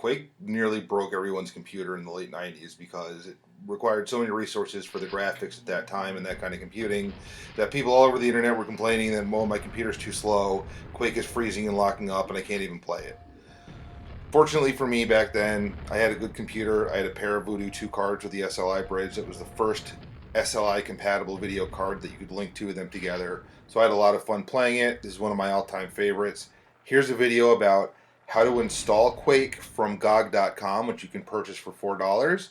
Quake nearly broke everyone's computer in the late 90s because it required so many resources for the graphics at that time and that kind of computing that people all over the internet were complaining that, well, my computer's too slow, Quake is freezing and locking up, and I can't even play it. Fortunately for me back then, I had a good computer. I had a pair of Voodoo 2 cards with the SLI bridge. It was the first SLI compatible video card that you could link two of them together. So I had a lot of fun playing it. This is one of my all-time favorites. Here's a video about how to install Quake from GOG.com, which you can purchase for $4,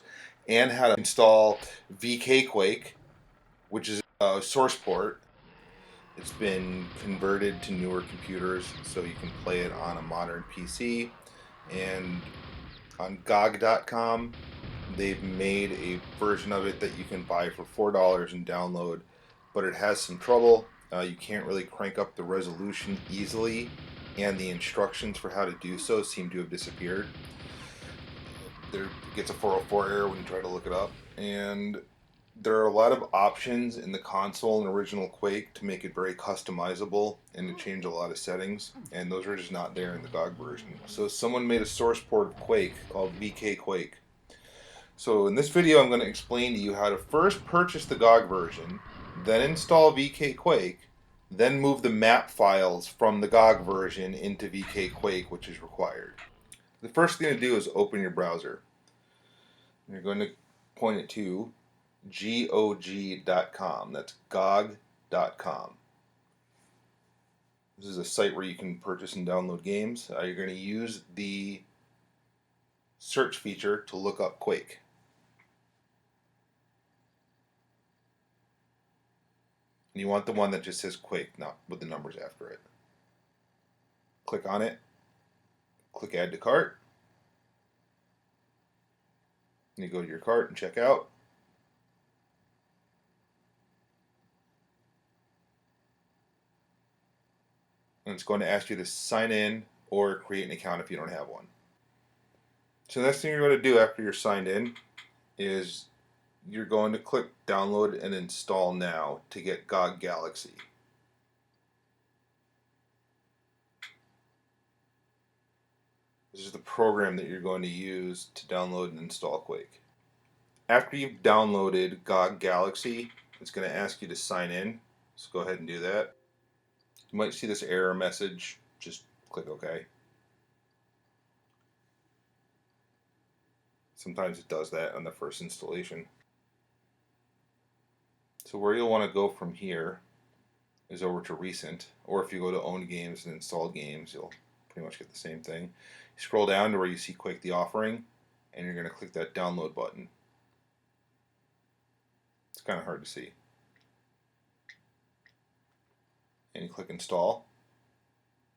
and how to install VK Quake, which is a source port. It's been converted to newer computers so you can play it on a modern PC. And on GOG.com, they've made a version of it that you can buy for $4 and download, but it has some trouble. You can't really crank up the resolution easily, and the instructions for how to do so seem to have disappeared. There gets a 404 error when you try to look it up, and there are a lot of options in the console and original Quake to make it very customizable and to change a lot of settings, and those are just not there in the GOG version. So someone made a source port of Quake called VK Quake. So in this video I'm going to explain to you how to first purchase the GOG version, then install VK Quake, then move the map files from the GOG version into VK Quake, which is required. The first thing to do is open your browser. You're going to point it to GOG.com. That's GOG.com. This is a site where you can purchase and download games. You're going to use the search feature to look up Quake. And you want the one that just says Quake, not with the numbers after it. Click on it. Click Add to Cart. And you go to your cart and check out. And it's going to ask you to sign in or create an account if you don't have one. So the next thing you're going to do after you're signed in is you're going to click download and install now to get GOG Galaxy. This is the program that you're going to use to download and install Quake. After you've downloaded GOG Galaxy, it's going to ask you to sign in. So go ahead and do that. You might see this error message. Just click OK. Sometimes it does that on the first installation. So where you'll want to go from here is over to Recent, or if you go to Own Games and Install Games, you'll pretty much get the same thing. You scroll down to where you see Quake the Offering, and you're going to click that download button. It's kind of hard to see. And you click Install.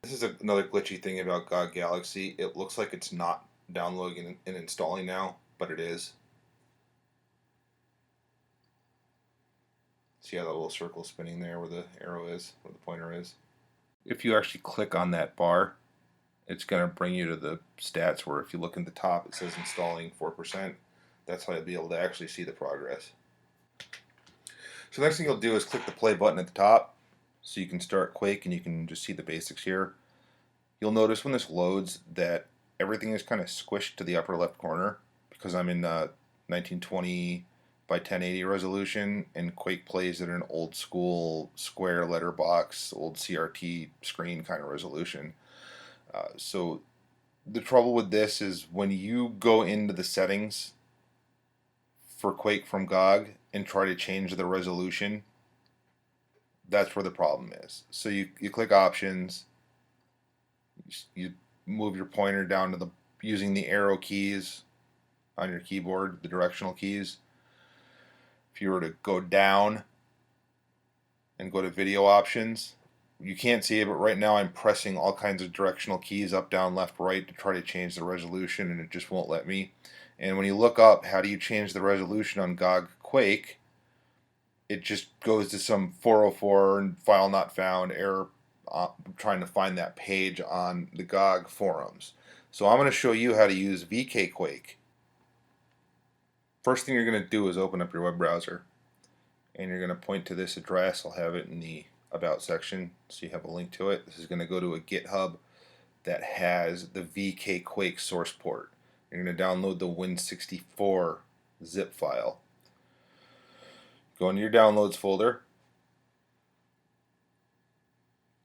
This is another glitchy thing about GOG Galaxy. It looks like it's not downloading and installing now, but it is. See how that little circle spinning there where the arrow is, where the pointer is? If you actually click on that bar, it's going to bring you to the stats where if you look at the top it says installing 4%. That's how you'll be able to actually see the progress. So the next thing you'll do is click the play button at the top so you can start Quake and you can just see the basics here. You'll notice when this loads that everything is kind of squished to the upper left corner because I'm in 1920 by 1080 resolution, and Quake plays at an old school square letterbox, old CRT screen kind of resolution. So the trouble with this is when you go into the settings for Quake from GOG and try to change the resolution, that's where the problem is. So you click Options, you move your pointer down to the using the arrow keys on your keyboard, the directional keys. If you were to go down and go to Video Options, you can't see it, but right now I'm pressing all kinds of directional keys up, down, left, right to try to change the resolution, and it just won't let me. And when you look up how do you change the resolution on GOG Quake, it just goes to some 404 and file not found error, trying to find that page on the GOG forums. So I'm going to show you how to use VK Quake. First thing you're going to do is open up your web browser, and you're going to point to this address. I'll have it in the About section so you have a link to it. This is going to go to a GitHub that has the VK Quake source port. You're going to download the Win64 zip file. Go into your downloads folder,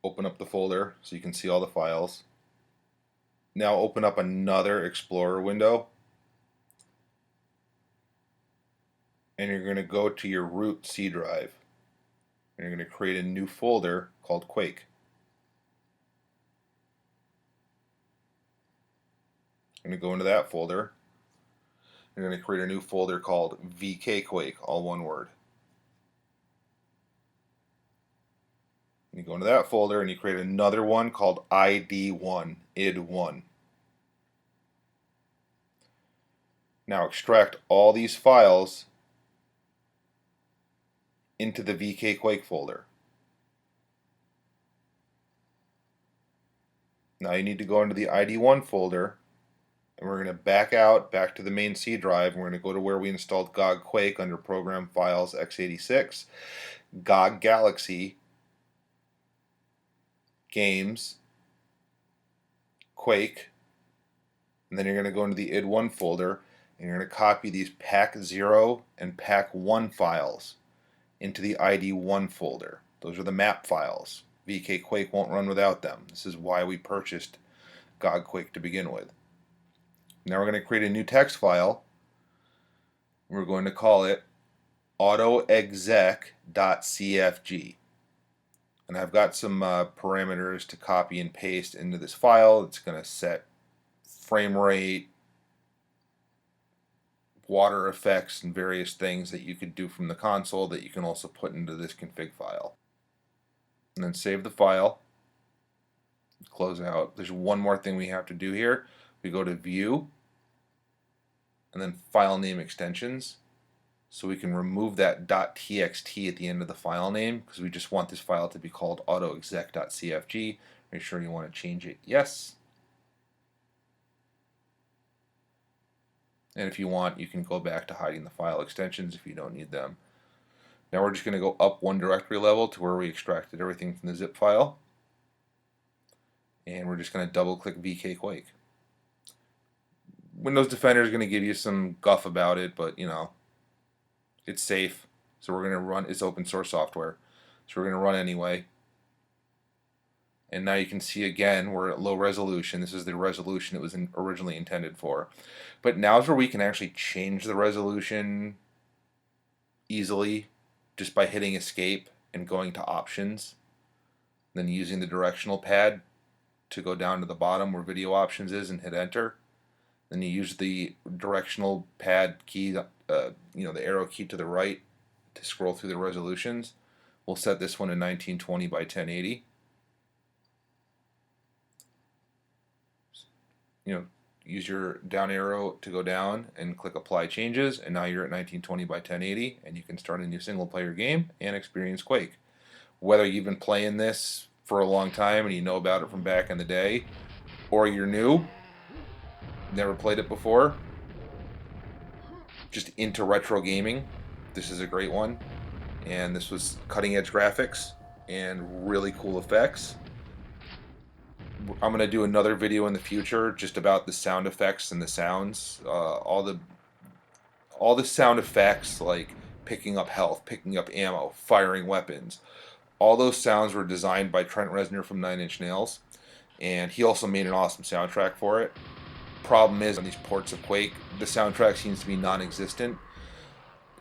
open up the folder so you can see all the files. Now open up another Explorer window, and you're going to go to your root C drive. And you're going to create a new folder called Quake. You're going to go into that folder. You're going to create a new folder called VK Quake, all one word. And you go into that folder and you create another one called ID1, id1. Now extract all these files into the VK Quake folder. Now you need to go into the ID1 folder, and we're going to back to the main C drive, and we're going to go to where we installed GOG Quake under Program Files x86, GOG Galaxy, Games, Quake, and then you're going to go into the id1 folder, and you're going to copy these pack0 and pack1 files into the ID1 folder. Those are the map files. VK Quake won't run without them. This is why we purchased GOG Quake to begin with. Now we're going to create a new text file. We're going to call it autoexec.cfg. And I've got some parameters to copy and paste into this file. It's going to set frame rate, water effects, and various things that you could do from the console that you can also put into this config file. And then save the file, close out. There's one more thing we have to do here. We go to View, and then File Name Extensions, so we can remove that .txt at the end of the file name, because we just want this file to be called autoexec.cfg. Make sure you want to change it yes. And if you want, you can go back to hiding the file extensions if you don't need them. Now we're just going to go up one directory level to where we extracted everything from the zip file. And we're just going to double click VK Quake. Windows Defender is going to give you some guff about it, but you know, it's safe. So we're going to run, it's open source software. So we're going to run anyway. And now you can see again, we're at low resolution. This is the resolution it was originally intended for. But now's where we can actually change the resolution easily just by hitting escape and going to options. Then using the directional pad to go down to the bottom where video options is and hit enter. Then you use the directional pad key, the arrow key to the right to scroll through the resolutions. We'll set this one to 1920 by 1080. Use your down arrow to go down and click apply changes, and now you're at 1920 by 1080, and you can start a new single player game and experience Quake. Whether you've been playing this for a long time and you know about it from back in the day, or you're new, never played it before, just into retro gaming, this is a great one. And this was cutting edge graphics and really cool effects. I'm going to do another video in the future just about the sound effects and the sounds. All the sound effects, like picking up health, picking up ammo, firing weapons. All those sounds were designed by Trent Reznor from Nine Inch Nails. And he also made an awesome soundtrack for it. Problem is, on these ports of Quake, the soundtrack seems to be non-existent.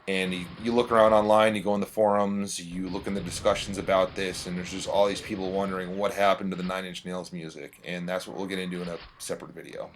And you look around online, you go in the forums, you look in the discussions about this, and there's just all these people wondering what happened to the Nine Inch Nails music. And that's what we'll get into in a separate video.